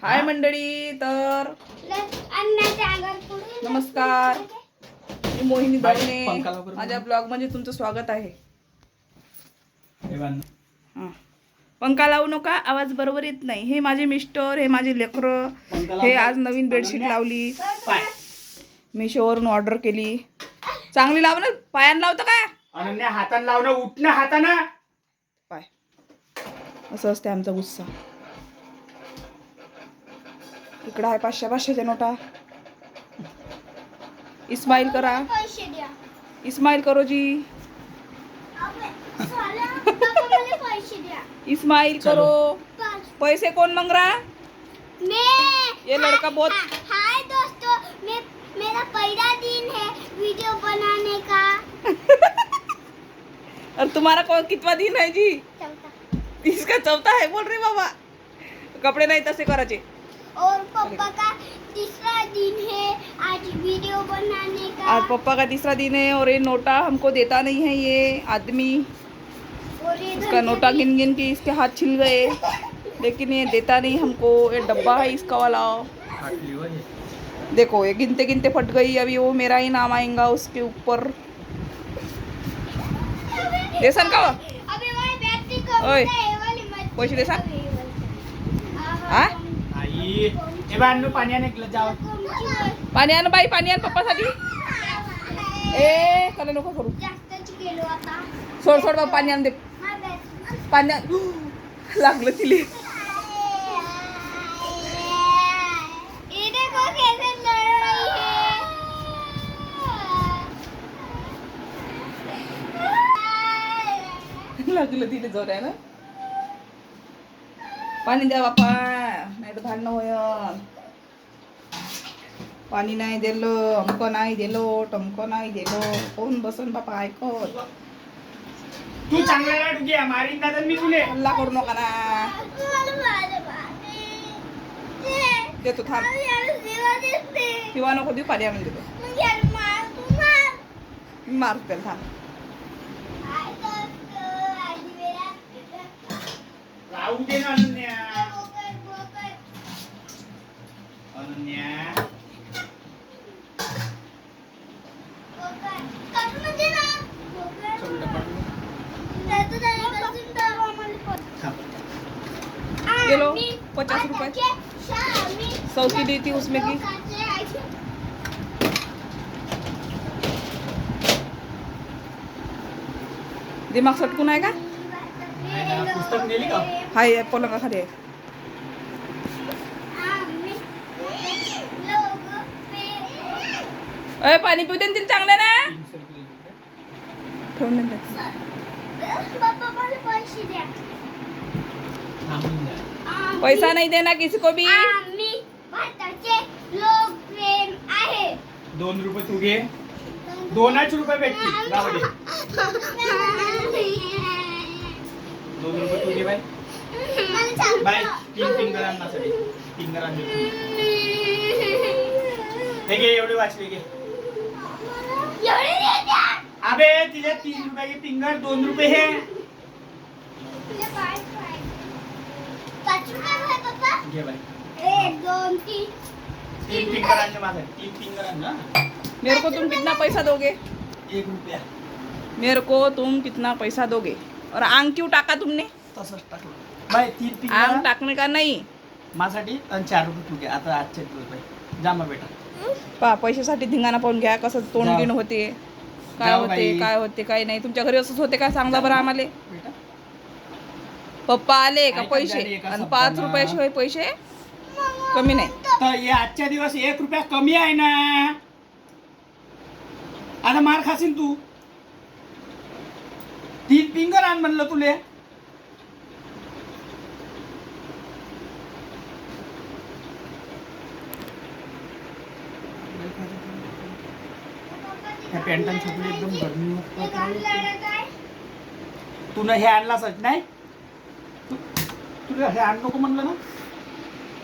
हाय मंडळी, तर नमस्कार, मी मोहिनी दवणे. माझ्या ब्लॉग मध्ये तुमचं स्वागत आहे. पंखा लावू नका, आवाज बरोबर येत नाही. हे माझे मिस्टर, हे माझे लेकरं. हे आज नवीन बेडशीट लावली, मीशोवरून ऑर्डर केली. चांगली लाव ना, पायानं लावतं का? अनन्या हातानं लाव ना, उठणं हातानं. पाय असं असते आमचा गुस्सा. इकडं आहे 500-500च्या नोटा. इस्माइल करा, इस्माइल करो जी, इस्माइल करो. पैसे कौन मांग रहा? ये लड़का बहुत. हाय दोस्तों, मेरा पहला दिन है वीडियो बनाने का. और तुम्हारा कौन कितना दिन है जी? चौथा. इसका चौथा है बोल रहे बाबा. कपड़े नहीं तसे कराचे. और पापा का तीसरा दिन है आज वीडियो बनाने का. आज पापा का तीसरा दिन है और ये नोटा हमको देता नहीं है ये आदमी. और ये इसका नोटा गिन गिन के इसके हाथ छिल गए, लेकिन ये देता नहीं हमको. ये डब्बा है इसका वाला, देखो ये गिनते गिनते फट गई. अभी वो मेरा ही नाम आएगा उसके ऊपर. देसन का अबे वाली बैटरी को ओए, वाली मत पैसे देसा. हाँ आई ए बांधू पाण्याने जाव. पाणी आण बाई, पाणी आण पप्पासाठी. ए कला नको करू, जास्तच गेलो आता. सोड सोड बाबा, पाणी आण दे. पाणी लागलं तिले. ये देखो कैसे लड़ रही है. लागलं तिथे जोरानं. पाणी द्या बापा, नाही तर भांडणं होय. पाणी नाही दिलं, अमक नाही दिलो, टमक नाही दिलो. कोण बसन बापा ऐकत. तू चांगला लाडू घे, मारीन दादा मी तुले. हल्ला करू नका ना. देतो थांब, किंवा नको देऊ, पाणी आणून देतो. मी मारतो त्याला, थांब. राहू दे ना अनन्या. अनन्या ये लो 50 रुपए. 100 की दी थी उसमें की. दिमाग सटकून आहे का? पुस्तक नेली का? हाय पलंगा खाली आहे. अय पाणी पिऊ दे ना तिला चांगलं ना. ठेवून दे. पैसा नहीं देना किसी को भी. भारताचे लोक प्रेम आहे. 2 रुपये तू घे. 2च रुपये भेटतील गावडे. 2 रुपये तू घे बाई. बाई 3 फिंगरांना साठी 3 फिंगरांना. हे घे, एवढे वाचले घे. अबे तिथे 3 रुपये घे फिंगर, 2 रुपये हे. 5 रुपये पप्पा. घे बाई. 1 2 3 3 फिंगरांना माझा 3 फिंगरांना. मेरे को तुम कितना पैसा दोगे? 1 रुपया. मेरे को तुम कितना पैसा दोगे? और आंग क्यों टाका तुमने? तसंच टाकलं बाई. 3 आंग फिंगर टाकने का नाही. माझ्यासाठी आणि 4 रुपये तू घे. आता आजचे रुपये जामा बेटा. पा पैशासाठी धिंगाणा पाहून घ्या. कसं तोंड जाऊ. गिण होते, काय जाऊ होते बाई. काय होते काय नाही. तुमच्या घरी असंच होते का? सांगा बरं आम्हाला. बेटा पप्पा आले का ऐका पैसे, गाडी एका आणि शब्दानं. 5 रुपयाशिवाय पैसे कमी नाही. तर हे आजच्या दिवस 1 रुपया कमी आहे ना. आता मार खाशील तू. 3 फिंगर आण म्हणलं तुले. ह्या पॅन्टन छपली एकदम गरमी होत. तू हे आणलाच नाही. तुला हे आण नको म्हणलं ना.